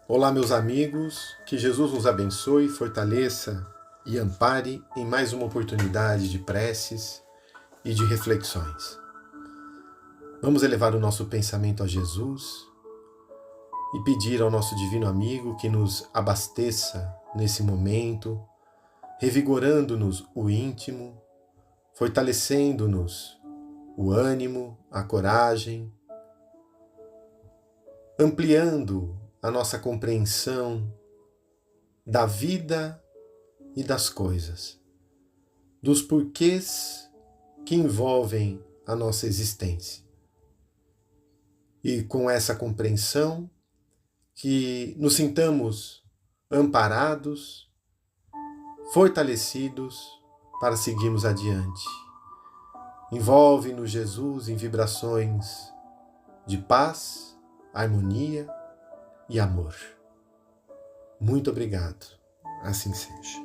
Olá, meus amigos, que Jesus nos abençoe, fortaleça e ampare em mais uma oportunidade de preces e de reflexões. Vamos elevar o nosso pensamento a Jesus e pedir ao nosso divino amigo que nos abasteça nesse momento, revigorando-nos o íntimo, fortalecendo-nos o ânimo, a coragem, ampliando a nossa compreensão da vida e das coisas, dos porquês que envolvem a nossa existência. E com essa compreensão, que nos sintamos amparados, fortalecidos para seguirmos adiante. Envolve-nos, Jesus, em vibrações de paz, harmonia e amor. Muito obrigado. Assim seja.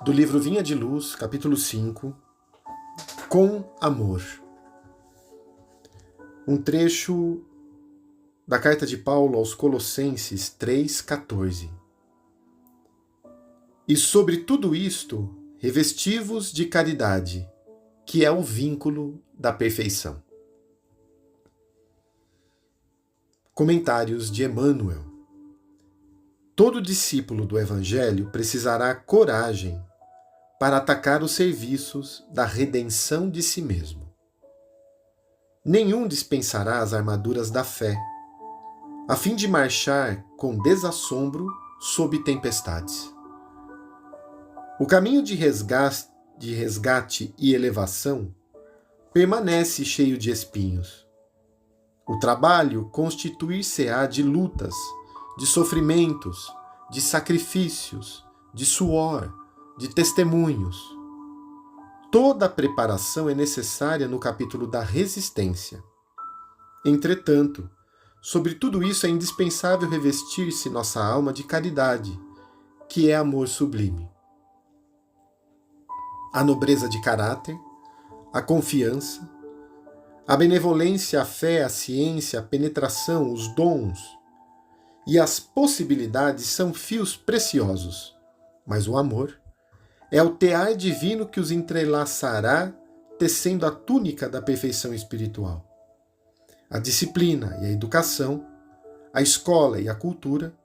Do livro Vinha de Luz, capítulo 5, Com Amor. Um trecho da carta de Paulo aos Colossenses 3,14. E sobre tudo isto, revesti-vos de caridade, que é o vínculo da perfeição. Comentários de Emmanuel. Todo discípulo do Evangelho precisará coragem para atacar os serviços da redenção de si mesmo. Nenhum dispensará as armaduras da fé, a fim de marchar com desassombro sob tempestades. O caminho de resgate e elevação permanece cheio de espinhos. O trabalho constituir-se-á de lutas, de sofrimentos, de sacrifícios, de suor, de testemunhos. Toda a preparação é necessária no capítulo da resistência. Entretanto, sobre tudo isso é indispensável revestir-se nossa alma de caridade, que é amor sublime. A nobreza de caráter, a confiança, a benevolência, a fé, a ciência, a penetração, os dons e as possibilidades são fios preciosos, mas o amor é o tear divino que os entrelaçará, tecendo a túnica da perfeição espiritual. A disciplina e a educação, a escola e a cultura,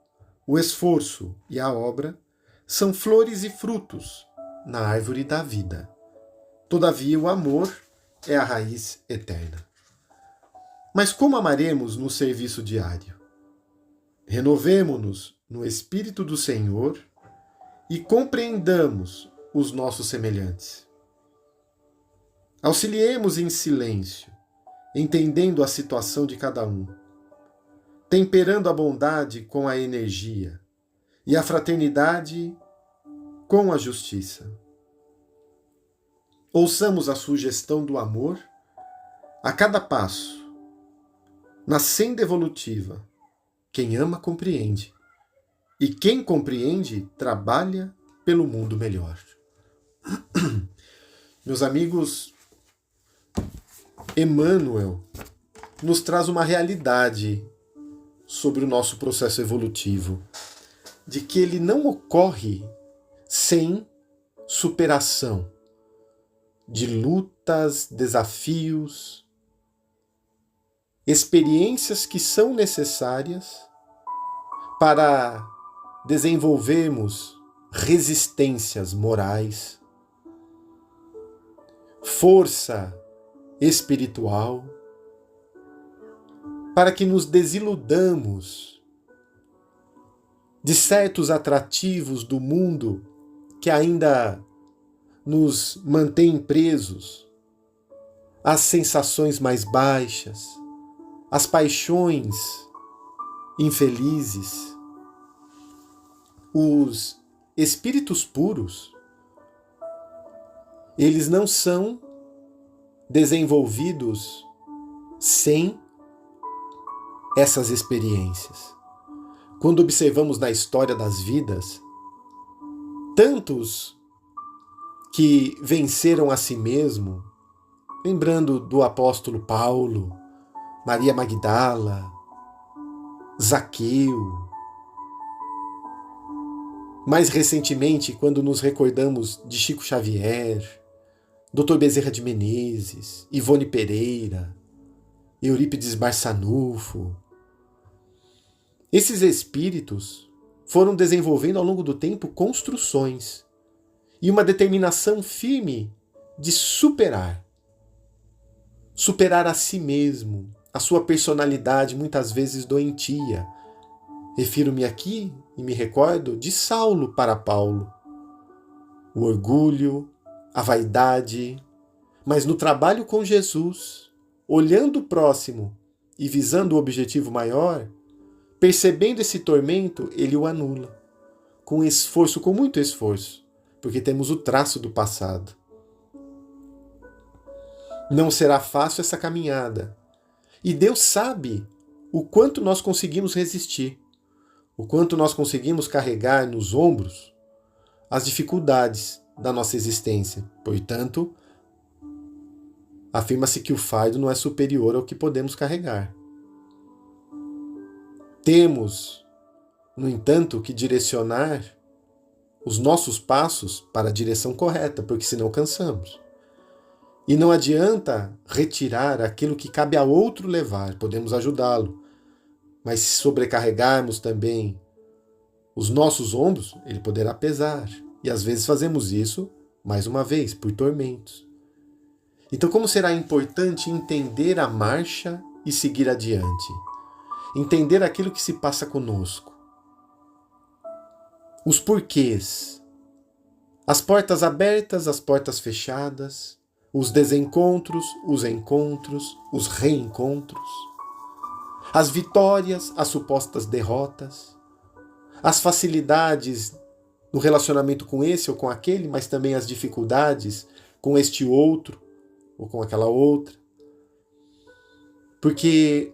o esforço e a obra são flores e frutos na árvore da vida. Todavia, o amor é a raiz eterna. Mas como amaremos no serviço diário? Renovemo-nos no Espírito do Senhor e compreendamos os nossos semelhantes. Auxiliemos em silêncio, entendendo a situação de cada um, temperando a bondade com a energia e a fraternidade com a justiça. Ouçamos a sugestão do amor a cada passo. Na senda evolutiva, quem ama compreende, e quem compreende trabalha pelo mundo melhor. Meus amigos, Emmanuel nos traz uma realidade sobre o nosso processo evolutivo, de que ele não ocorre sem superação de lutas, desafios, experiências que são necessárias para desenvolvermos resistências morais, força espiritual, para que nos desiludamos de certos atrativos do mundo que ainda nos mantêm presos às sensações mais baixas, às paixões infelizes. Os espíritos puros, eles não são desenvolvidos sem essas experiências. Quando observamos na história das vidas, tantos que venceram a si mesmo, lembrando do apóstolo Paulo, Maria Magdala, Zaqueu. Mais recentemente, quando nos recordamos de Chico Xavier, Dr. Bezerra de Menezes, Ivone Pereira, Eurípides Barçanufo, esses espíritos foram desenvolvendo ao longo do tempo construções e uma determinação firme de superar a si mesmo, a sua personalidade muitas vezes doentia. Refiro-me aqui e me recordo de Saulo para Paulo. O orgulho, a vaidade, mas no trabalho com Jesus, olhando o próximo e visando o objetivo maior, percebendo esse tormento, ele o anula. Com esforço, com muito esforço, porque temos o traço do passado. Não será fácil essa caminhada. E Deus sabe o quanto nós conseguimos resistir, o quanto nós conseguimos carregar nos ombros as dificuldades da nossa existência. Portanto, afirma-se que o fardo não é superior ao que podemos carregar. Temos, no entanto, que direcionar os nossos passos para a direção correta, porque senão cansamos. E não adianta retirar aquilo que cabe a outro levar, podemos ajudá-lo. Mas se sobrecarregarmos também os nossos ombros, ele poderá pesar. E às vezes fazemos isso, mais uma vez, por tormentos. Então, como será importante entender a marcha e seguir adiante? Entender aquilo que se passa conosco. Os porquês. As portas abertas, as portas fechadas. Os desencontros, os encontros, os reencontros. As vitórias, as supostas derrotas. As facilidades no relacionamento com esse ou com aquele, mas também as dificuldades com este outro ou com aquela outra. Porque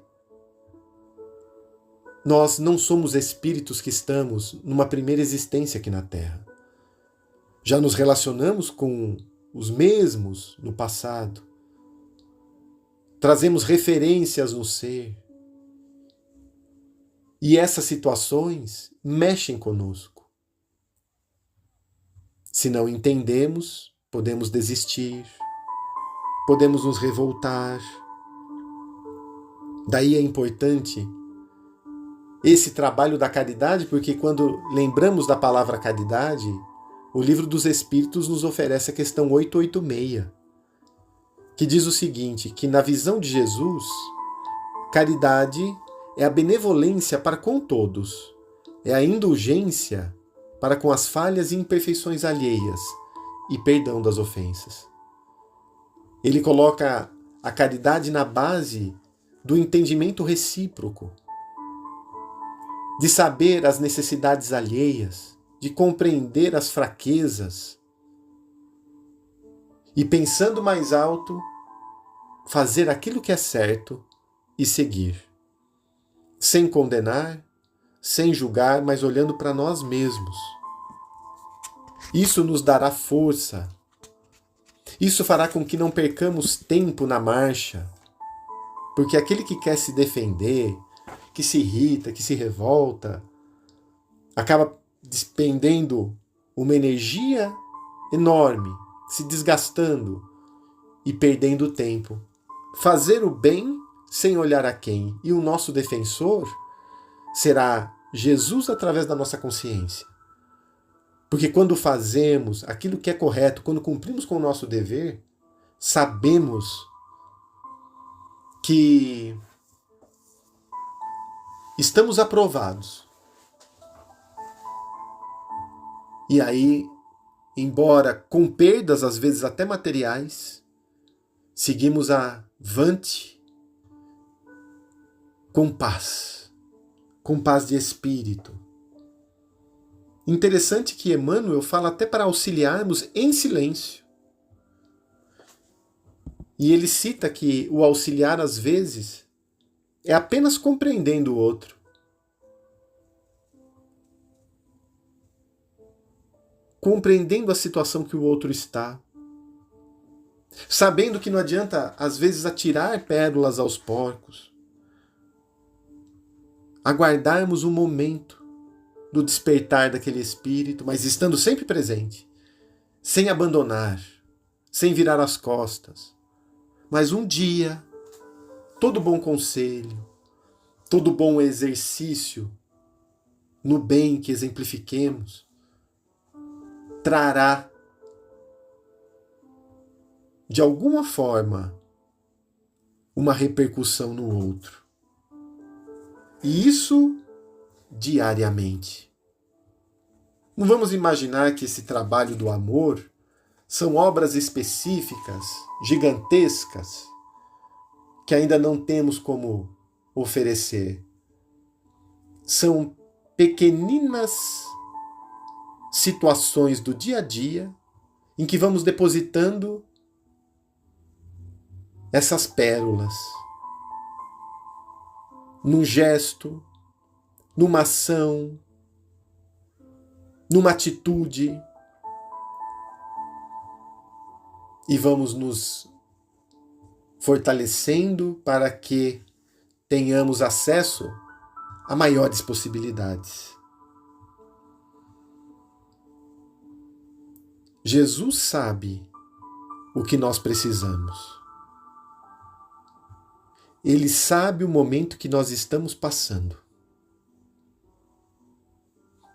nós não somos espíritos que estamos numa primeira existência aqui na Terra. Já nos relacionamos com os mesmos no passado. Trazemos referências no ser. E essas situações mexem conosco. Se não entendemos, podemos desistir, podemos nos revoltar. Daí é importante esse trabalho da caridade, porque quando lembramos da palavra caridade, o Livro dos Espíritos nos oferece a questão 886, que diz o seguinte, que na visão de Jesus, caridade é a benevolência para com todos, é a indulgência para com as falhas e imperfeições alheias e perdão das ofensas. Ele coloca a caridade na base do entendimento recíproco, de saber as necessidades alheias, de compreender as fraquezas e, pensando mais alto, fazer aquilo que é certo e seguir. Sem condenar, sem julgar, mas olhando para nós mesmos. Isso nos dará força. Isso fará com que não percamos tempo na marcha, porque aquele que quer se defender, que se irrita, que se revolta, acaba despendendo uma energia enorme, se desgastando e perdendo tempo. Fazer o bem sem olhar a quem. E o nosso defensor será Jesus através da nossa consciência. Porque quando fazemos aquilo que é correto, quando cumprimos com o nosso dever, sabemos que estamos aprovados. E aí, embora com perdas, às vezes até materiais, seguimos avante com paz de espírito. Interessante que Emmanuel fala até para auxiliarmos em silêncio. E ele cita que o auxiliar, às vezes, é apenas compreendendo o outro. Compreendendo a situação que o outro está. Sabendo que não adianta, às vezes, atirar pérolas aos porcos. aguardarmos o momento do despertar daquele espírito, mas estando sempre presente, sem abandonar, sem virar as costas. Mas um dia, todo bom conselho, todo bom exercício no bem que exemplifiquemos, trará, de alguma forma, uma repercussão no outro. E isso diariamente. Não vamos imaginar que esse trabalho do amor são obras específicas, gigantescas, que ainda não temos como oferecer. São pequeninas situações do dia a dia em que vamos depositando essas pérolas num gesto, numa ação, numa atitude, e vamos nos fortalecendo para que tenhamos acesso a maiores possibilidades. Jesus sabe o que nós precisamos. Ele sabe o momento que nós estamos passando.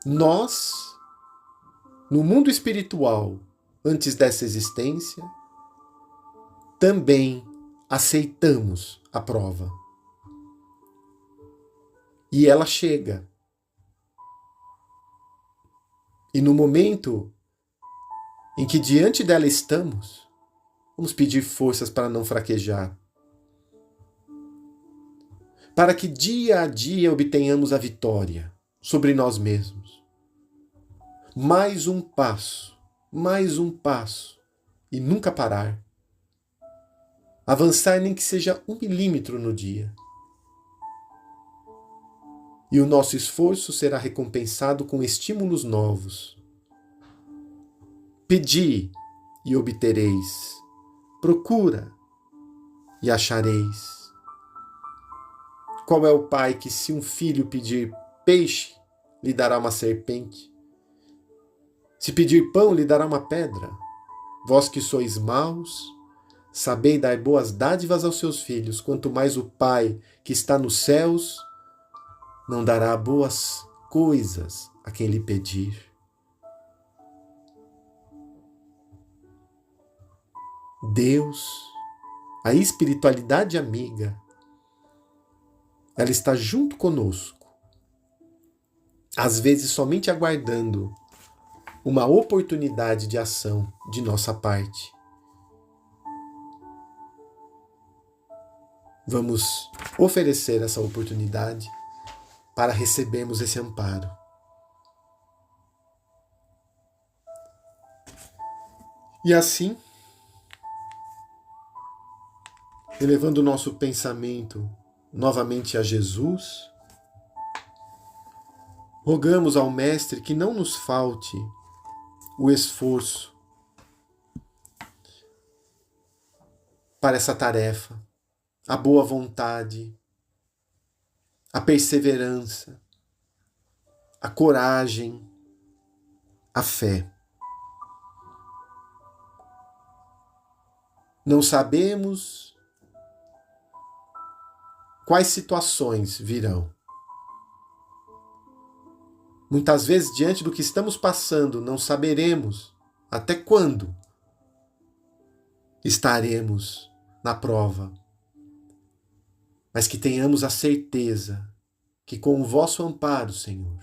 Nós, no mundo espiritual, antes dessa existência, também aceitamos a prova. E ela chega. E no momento em que diante dela estamos, vamos pedir forças para não fraquejar. Para que dia a dia obtenhamos a vitória sobre nós mesmos. Mais um passo, e nunca parar. Avançar nem que seja 1 milímetro no dia. E o nosso esforço será recompensado com estímulos novos. Pedi e obtereis. Procura e achareis. Qual é o pai que, se um filho pedir peixe, lhe dará uma serpente? Se pedir pão, lhe dará uma pedra? Vós que sois maus, sabei dar boas dádivas aos seus filhos, quanto mais o Pai que está nos céus não dará boas coisas a quem lhe pedir. Deus, a espiritualidade amiga, ela está junto conosco, às vezes somente aguardando uma oportunidade de ação de nossa parte. Vamos oferecer essa oportunidade para recebermos esse amparo. E assim, elevando o nosso pensamento novamente a Jesus, rogamos ao Mestre que não nos falte o esforço para essa tarefa, a boa vontade, a perseverança, a coragem, a fé. Não sabemos quais situações virão. Muitas vezes, diante do que estamos passando, não saberemos até quando estaremos na prova. Mas que tenhamos a certeza que com o vosso amparo, Senhor,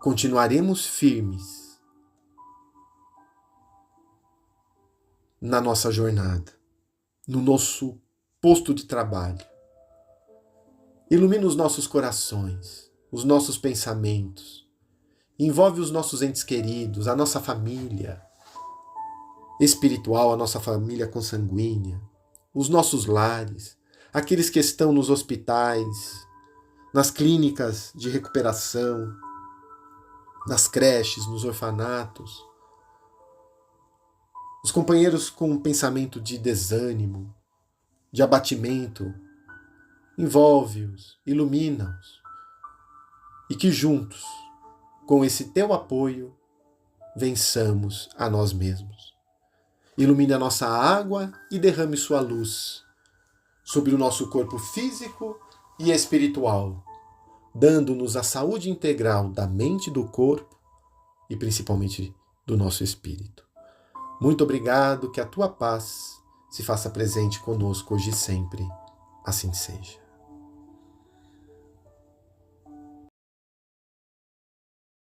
continuaremos firmes na nossa jornada, no nosso posto de trabalho. Ilumina os nossos corações, os nossos pensamentos, envolve os nossos entes queridos, a nossa família espiritual, a nossa família consanguínea, os nossos lares, aqueles que estão nos hospitais, nas clínicas de recuperação, nas creches, nos orfanatos, os companheiros com um pensamento de desânimo, de abatimento, envolve-os, ilumina-os, e que juntos, com esse teu apoio, vençamos a nós mesmos. Ilumine a nossa água e derrame sua luz sobre o nosso corpo físico e espiritual, dando-nos a saúde integral da mente e do corpo e principalmente do nosso espírito. Muito obrigado, que a tua paz se faça presente conosco hoje e sempre. Assim seja.